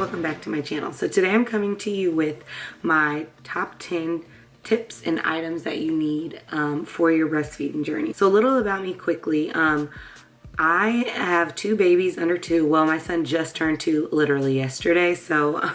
welcome back to my channel. So today I'm coming to you with my top 10 tips and items that you need for your breastfeeding journey. So a little about me quickly. I have two babies under 2. Well, my son just turned 2 literally yesterday. So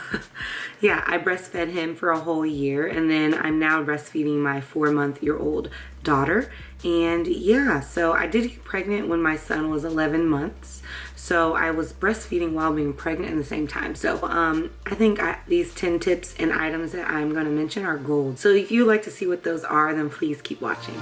yeah, I breastfed him for a whole year, and then I'm now breastfeeding my 4-month-old daughter. And yeah, so I did get pregnant when my son was 11 months. So I was breastfeeding while being pregnant at the same time. So I think these 10 tips and items that I'm going to mention are gold. So if you'd like to see what those are, then please keep watching.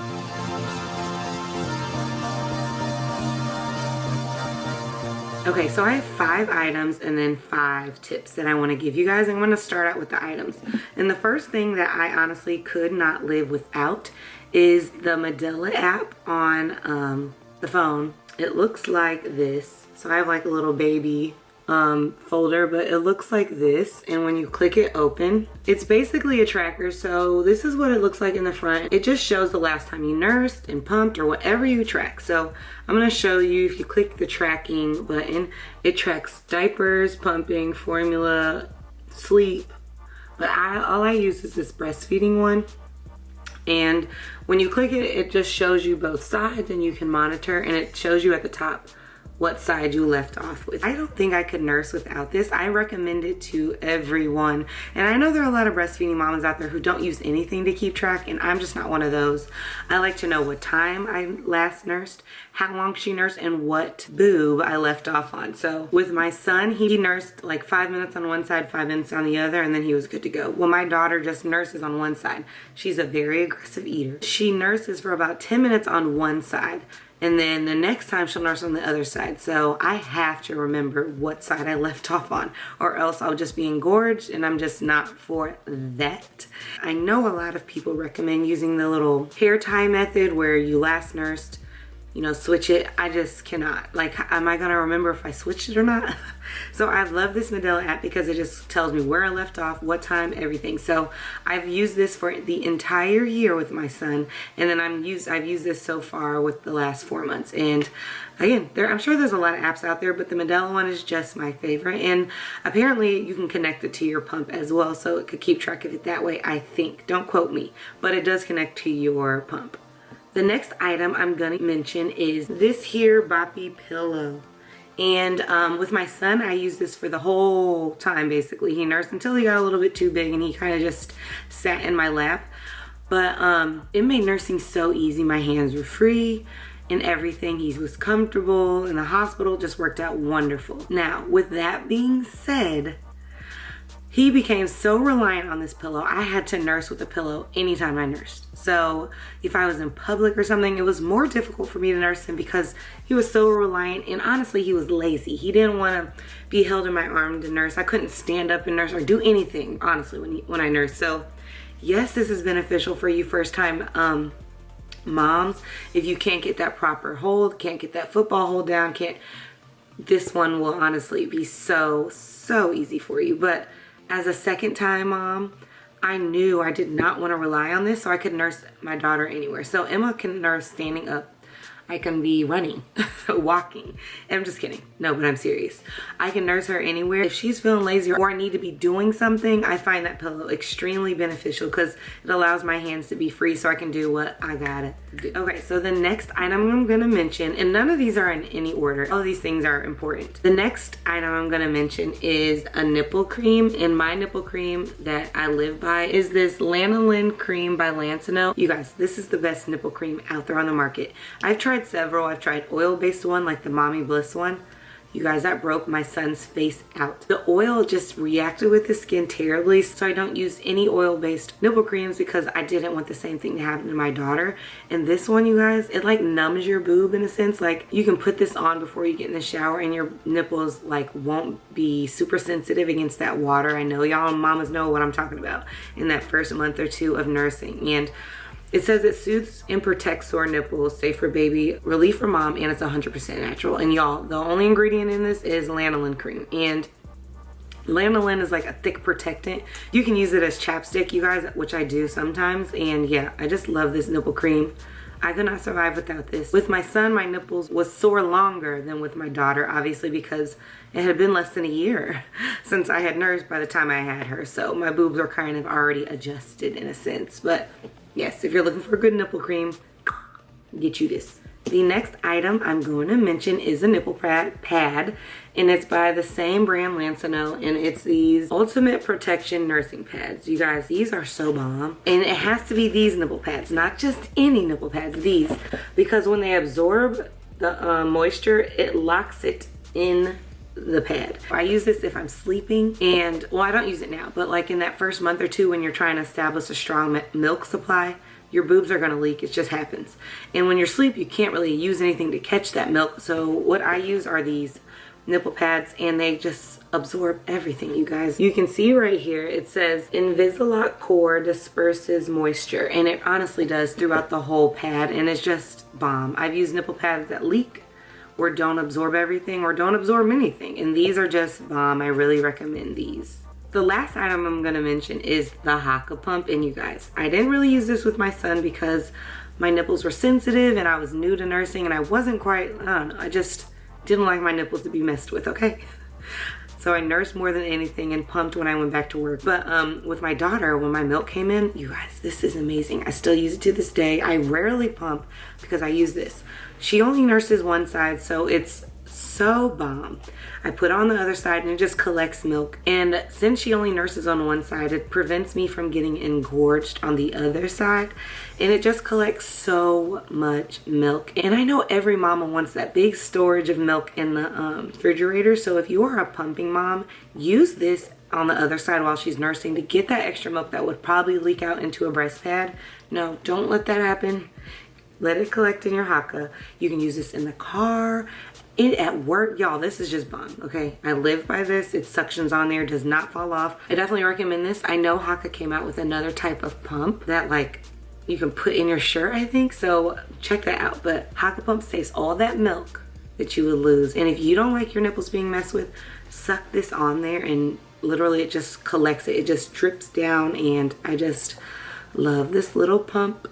Okay, so I have 5 items and then 5 tips that I want to give you guys. I'm going to start out with the items. And the first thing that I honestly could not live without is the MyMedela app on the phone. It looks like this. So I have like a little baby folder, but it looks like this, and when you click it open, it's basically a tracker. So this is what it looks like in the front. It just shows the last time you nursed and pumped or whatever you track. So I'm going to show you, if you click the tracking button, it tracks diapers, pumping, formula, sleep, but all I use is this breastfeeding one. And when you click it, it just shows you both sides and you can monitor, and it shows you at the top what side you left off with. I don't think I could nurse without this. I recommend it to everyone. And I know there are a lot of breastfeeding mamas out there who don't use anything to keep track, and I'm just not one of those. I like to know what time I last nursed, how long she nursed, and what boob I left off on. So with my son, he nursed like 5 minutes on one side, 5 minutes on the other, and then he was good to go. Well, my daughter just nurses on one side. She's a very aggressive eater. She nurses for about 10 minutes on one side, and then the next time she'll nurse on the other side. So I have to remember what side I left off on, or else I'll just be engorged, and I'm just not for that. I know a lot of people recommend using the little hair tie method where you last nursed, you know, switch it. I just cannot. Like, am I gonna remember if I switched it or not? So I love this MyMedela app because it just tells me where I left off, what time, everything. So I've used this for the entire year with my son, and then I've used this so far with the last 4 months. And again, I'm sure there's a lot of apps out there, but the MyMedela one is just my favorite. And apparently you can connect it to your pump as well, so it could keep track of it that way, I think. Don't quote me, but it does connect to your pump. The next item I'm gonna mention is this here Boppy pillow. And with my son, I used this for the whole time, basically. He nursed until he got a little bit too big and he kind of just sat in my lap. But it made nursing so easy. My hands were free and everything. He was comfortable in the hospital, just worked out wonderful. Now, with that being said, he became so reliant on this pillow. I had to nurse with a pillow anytime I nursed. So if I was in public or something, it was more difficult for me to nurse him because he was so reliant, and honestly, he was lazy. He didn't want to be held in my arm to nurse. I couldn't stand up and nurse or do anything, honestly, when I nursed. So yes, this is beneficial for you first-time moms. If you can't get that proper hold, can't get that football hold down, this one will honestly be so easy for you. But as a second-time mom, I knew I did not want to rely on this, so I could nurse my daughter anywhere. So Emma can nurse standing up. I can be running, walking. I'm just kidding. No, but I'm serious. I can nurse her anywhere. If she's feeling lazy or I need to be doing something, I find that pillow extremely beneficial because it allows my hands to be free so I can do what I gotta do. Okay, so the next item I'm gonna mention, and none of these are in any order. All these things are important. The next item I'm gonna mention is a nipple cream, and my nipple cream that I live by is this Lanolin cream by Lansinoh. You guys, this is the best nipple cream out there on the market. I've tried several. I've tried oil-based one like the Mommy Bliss one. You guys, that broke my son's face out. The oil just reacted with the skin terribly, so I don't use any oil-based nipple creams because I didn't want the same thing to happen to my daughter. And this one, you guys, it like numbs your boob in a sense. Like, you can put this on before you get in the shower and your nipples like won't be super sensitive against that water. I know y'all mamas know what I'm talking about in that first month or 2 of nursing. And it says it soothes and protects sore nipples, safe for baby, relief for mom, and it's 100% natural. And y'all, the only ingredient in this is lanolin cream. And lanolin is like a thick protectant. You can use it as chapstick, you guys, which I do sometimes. And yeah, I just love this nipple cream. I could not survive without this. With my son, my nipples was sore longer than with my daughter, obviously, because it had been less than a year since I had nursed by the time I had her. So my boobs are kind of already adjusted in a sense. But yes, if you're looking for a good nipple cream, get you this. The next item I'm going to mention is a nipple pad, and it's by the same brand, Lansinoh, and it's these Ultimate Protection Nursing Pads. You guys, these are so bomb. And it has to be these nipple pads, not just any nipple pads, these. Because when they absorb the moisture, it locks it in the pad. I use this if I'm sleeping, and well, I don't use it now, but like in that first month or two when you're trying to establish a strong milk supply, your boobs are gonna leak. It just happens. And when you're asleep, you can't really use anything to catch that milk. So what I use are these nipple pads, and they just absorb everything, you guys. You can see right here, it says Invisalign Core disperses moisture, and it honestly does throughout the whole pad, and it's just bomb. I've used nipple pads that leak or don't absorb everything or don't absorb anything, and these are just bomb. I really recommend these. The last item I'm gonna mention is the Haaka pump, and you guys, I didn't really use this with my son because my nipples were sensitive and I was new to nursing, and I wasn't quite, I don't know, I just didn't like my nipples to be messed with, okay? So I nursed more than anything and pumped when I went back to work. But with my daughter, when my milk came in, you guys, this is amazing. I still use it to this day. I rarely pump because I use this. She only nurses one side, so it's so bomb. I put it on the other side and it just collects milk. And since she only nurses on one side, it prevents me from getting engorged on the other side. And it just collects so much milk. And I know every mama wants that big storage of milk in the refrigerator. So if you are a pumping mom, use this on the other side while she's nursing to get that extra milk that would probably leak out into a breast pad. No, don't let that happen. Let it collect in your Haaka. You can use this in the car, at work. Y'all, this is just bomb, okay? I live by this. It suctions on there, does not fall off. I definitely recommend this. I know Haaka came out with another type of pump that like you can put in your shirt, I think, so check that out. But Haaka pump saves all that milk that you would lose. And if you don't like your nipples being messed with, suck this on there and literally it just collects it. It just drips down, and I just love this little pump.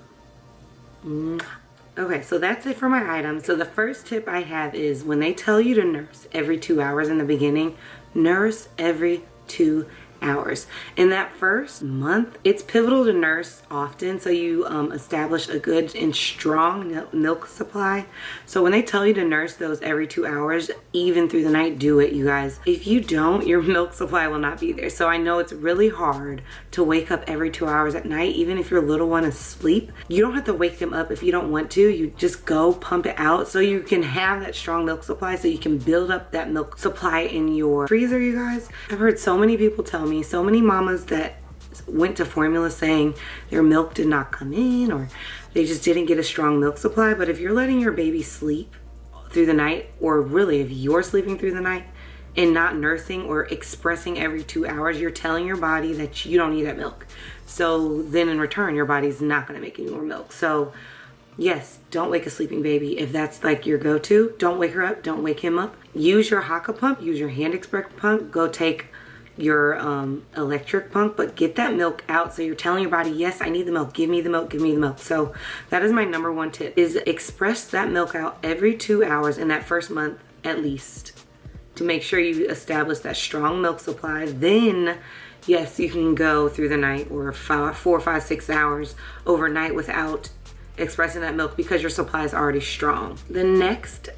Okay, so that's it for my items. So the first tip I have is when they tell you to nurse every 2 hours in the beginning, nurse every 2 hours. In that first month, it's pivotal to nurse often so you establish a good and strong milk supply. So when they tell you to nurse those every 2 hours, even through the night, do it, you guys. If you don't, your milk supply will not be there. So I know it's really hard to wake up every 2 hours at night, even if your little one is asleep. You don't have to wake them up if you don't want to. You just go pump it out so you can have that strong milk supply, so you can build up that milk supply in your freezer, you guys. I've heard so many people tell me, so many mamas that went to formula saying their milk did not come in or they just didn't get a strong milk supply. But if you're letting your baby sleep through the night, or really if you're sleeping through the night and not nursing or expressing every 2 hours, you're telling your body that you don't need that milk. So then in return, your body's not going to make any more milk. So yes, don't wake a sleeping baby. If that's like your go-to, don't wake her up, don't wake him up. Use your Haaka pump, use your hand express pump, go take your electric pump, but get that milk out so you're telling your body, yes, I need the milk, give me the milk, give me the milk. So that is my number one tip, is express that milk out every 2 hours in that first month at least, to make sure you establish that strong milk supply. Then yes, you can go through the night or 4, 5, 6 hours overnight without expressing that milk because your supply is already strong. The next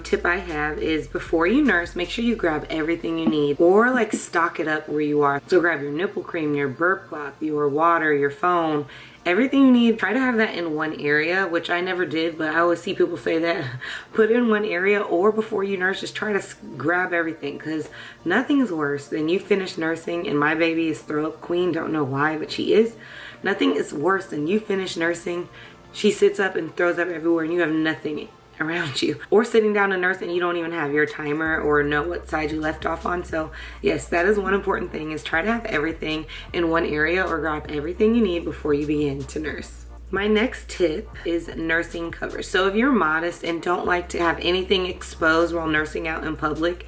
tip I have is before you nurse, make sure you grab everything you need, or like stock it up where you are. So grab your nipple cream, your burp cloth, your water, your phone, everything you need. Try to have that in one area, which I never did, but I always see people say that. Put it in one area, or before you nurse, just try to grab everything, because nothing is worse than you finish nursing, and my baby is throw up queen, don't know why, but she is. Nothing is worse than you finish nursing, she sits up and throws up everywhere and you have nothing around you. Or sitting down to nurse and you don't even have your timer or know what side you left off on. So yes, that is one important thing, is try to have everything in one area or grab everything you need before you begin to nurse. My next tip is nursing covers. So if you're modest and don't like to have anything exposed while nursing out in public,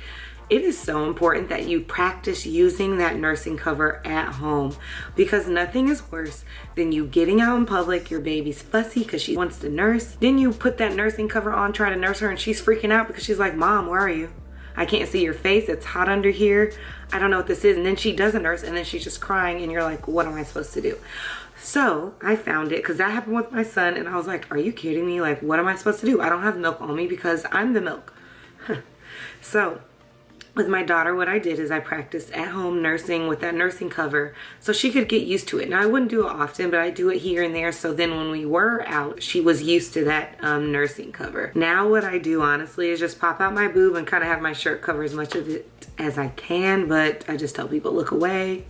it is so important that you practice using that nursing cover at home, because nothing is worse than you getting out in public, your baby's fussy because she wants to nurse. Then you put that nursing cover on, try to nurse her, and she's freaking out because she's like, Mom, where are you? I can't see your face. It's hot under here. I don't know what this is. And then she does a nurse and then she's just crying and you're like, what am I supposed to do? So I found it, because that happened with my son, and I was like, are you kidding me? Like, what am I supposed to do? I don't have milk on me because I'm the milk. So with my daughter, what I did is I practiced at home nursing with that nursing cover so she could get used to it. Now, I wouldn't do it often, but I do it here and there. So then when we were out, she was used to that nursing cover. Now what I do, honestly, is just pop out my boob and kind of have my shirt cover as much of it as I can, but I just tell people, look away.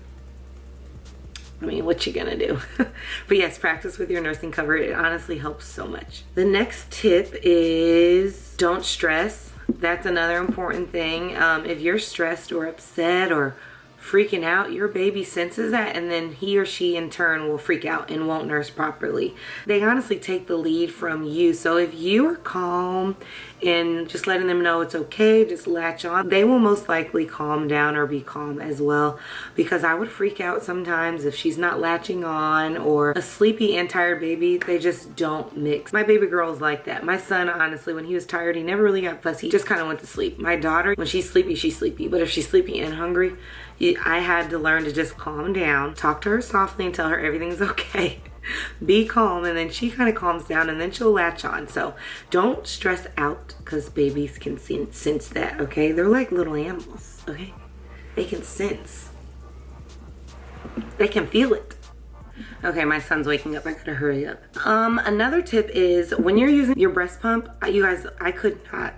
I mean, what you gonna do? But yes, practice with your nursing cover. It honestly helps so much. The next tip is don't stress. That's another important thing. If you're stressed or upset or freaking out, your baby senses that, and then he or she in turn will freak out and won't nurse properly. They honestly take the lead from you. So if you are calm and just letting them know it's okay, just latch on, they will most likely calm down or be calm as well. Because I would freak out sometimes if she's not latching on, or a sleepy and tired baby, they just don't mix. My baby girl is like that. My son, honestly, when he was tired, he never really got fussy. He just kind of went to sleep. My daughter, when she's sleepy, she's sleepy. But if she's sleepy and hungry, I had to learn to just calm down, talk to her softly and tell her everything's okay. Be calm, and then she kind of calms down and then she'll latch on. So don't stress out, because babies can sense that, okay? They're like little animals, okay? They can sense. They can feel it. Okay, my son's waking up. I gotta hurry up. Another tip is when you're using your breast pump, you guys, I could not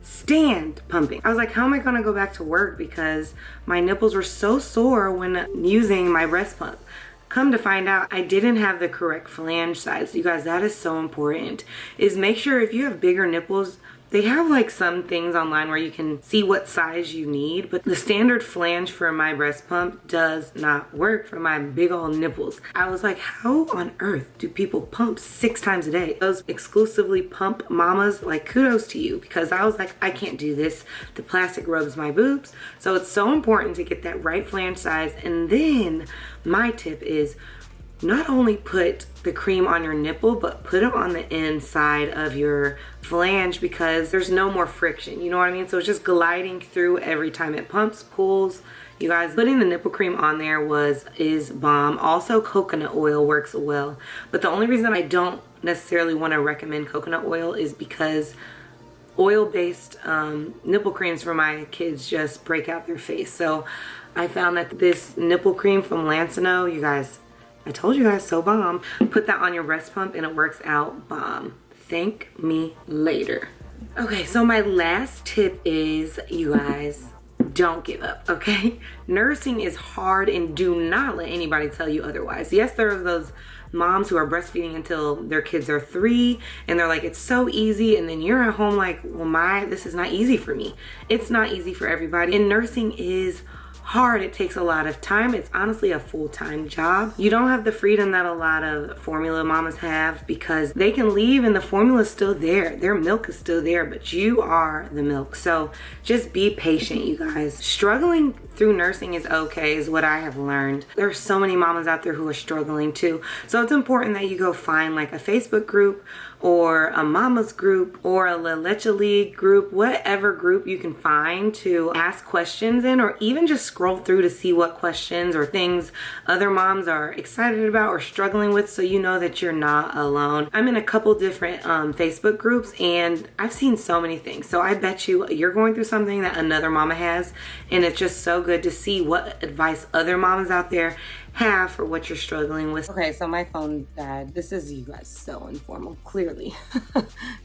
stand pumping. I was like, how am I gonna go back to work, because my nipples were so sore when using my breast pump. Come to find out, I didn't have the correct flange size. You guys, that is so important. Is make sure if you have bigger nipples, they have like some things online where you can see what size you need, but the standard flange for my breast pump does not work for my big old nipples. I was like, how on earth do people pump 6 times a day? Those exclusively pump mamas, like, kudos to you, because I was like, I can't do this. The plastic rubs my boobs. So it's so important to get that right flange size. And then my tip is not only put the cream on your nipple, but put it on the inside of your flange, because there's no more friction, you know what I mean? So it's just gliding through every time it pumps, pulls. You guys, putting the nipple cream on there is bomb. Also, coconut oil works well, but the only reason I don't necessarily want to recommend coconut oil is because oil-based nipple creams for my kids just break out their face. So I found that this nipple cream from Lansinoh, you guys, I told you guys, so bomb. Put that on your breast pump and it works out bomb. Thank me later. Okay, so my last tip is, you guys, don't give up, okay? Nursing is hard, and do not let anybody tell you otherwise. Yes, there are those moms who are breastfeeding until their kids are 3 and they're like, it's so easy, and then you're at home like, well, this is not easy for me. It's not easy for everybody, and nursing is hard. It takes a lot of time. It's honestly a full-time job. You don't have the freedom that a lot of formula mamas have, because they can leave and the formula is still there. Their milk is still there, but you are the milk. So just be patient, you guys. Struggling through nursing is okay, is what I have learned. There's so many mamas out there who are struggling too. So it's important that you go find like a Facebook group or a mama's group or a La Leche League group, whatever group you can find to ask questions in, or even just scroll through to see what questions or things other moms are excited about or struggling with, so you know that you're not alone. I'm in a couple different Facebook groups, and I've seen so many things. So I bet you're going through something that another mama has, and it's just so good to see what advice other mamas out there have for what you're struggling with. Okay, so my phone died. This is, you guys, so informal, clearly.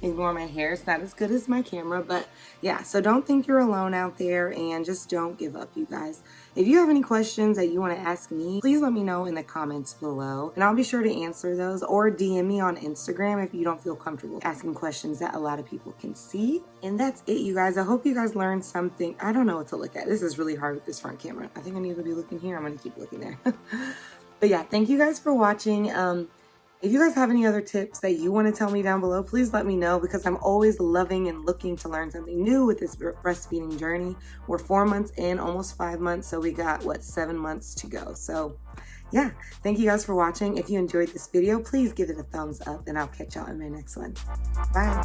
Ignore my hair. It's not as good as my camera, but yeah, so don't think you're alone out there, and just don't give up, you guys. If you have any questions that you want to ask me, please let me know in the comments below, and I'll be sure to answer those, or DM me on Instagram if you don't feel comfortable asking questions that a lot of people can see. And that's it, you guys. I hope you guys learned something. I don't know what to look at. This is really hard with this front camera. I think I need to be looking here. I'm going to keep looking there. But yeah, thank you guys for watching. If you guys have any other tips that you want to tell me down below, please let me know, because I'm always loving and looking to learn something new with this breastfeeding journey. We're 4 months in, almost 5 months, so we got, what, 7 months to go. So yeah, thank you guys for watching. If you enjoyed this video, please give it a thumbs up, and I'll catch y'all in my next one. Bye.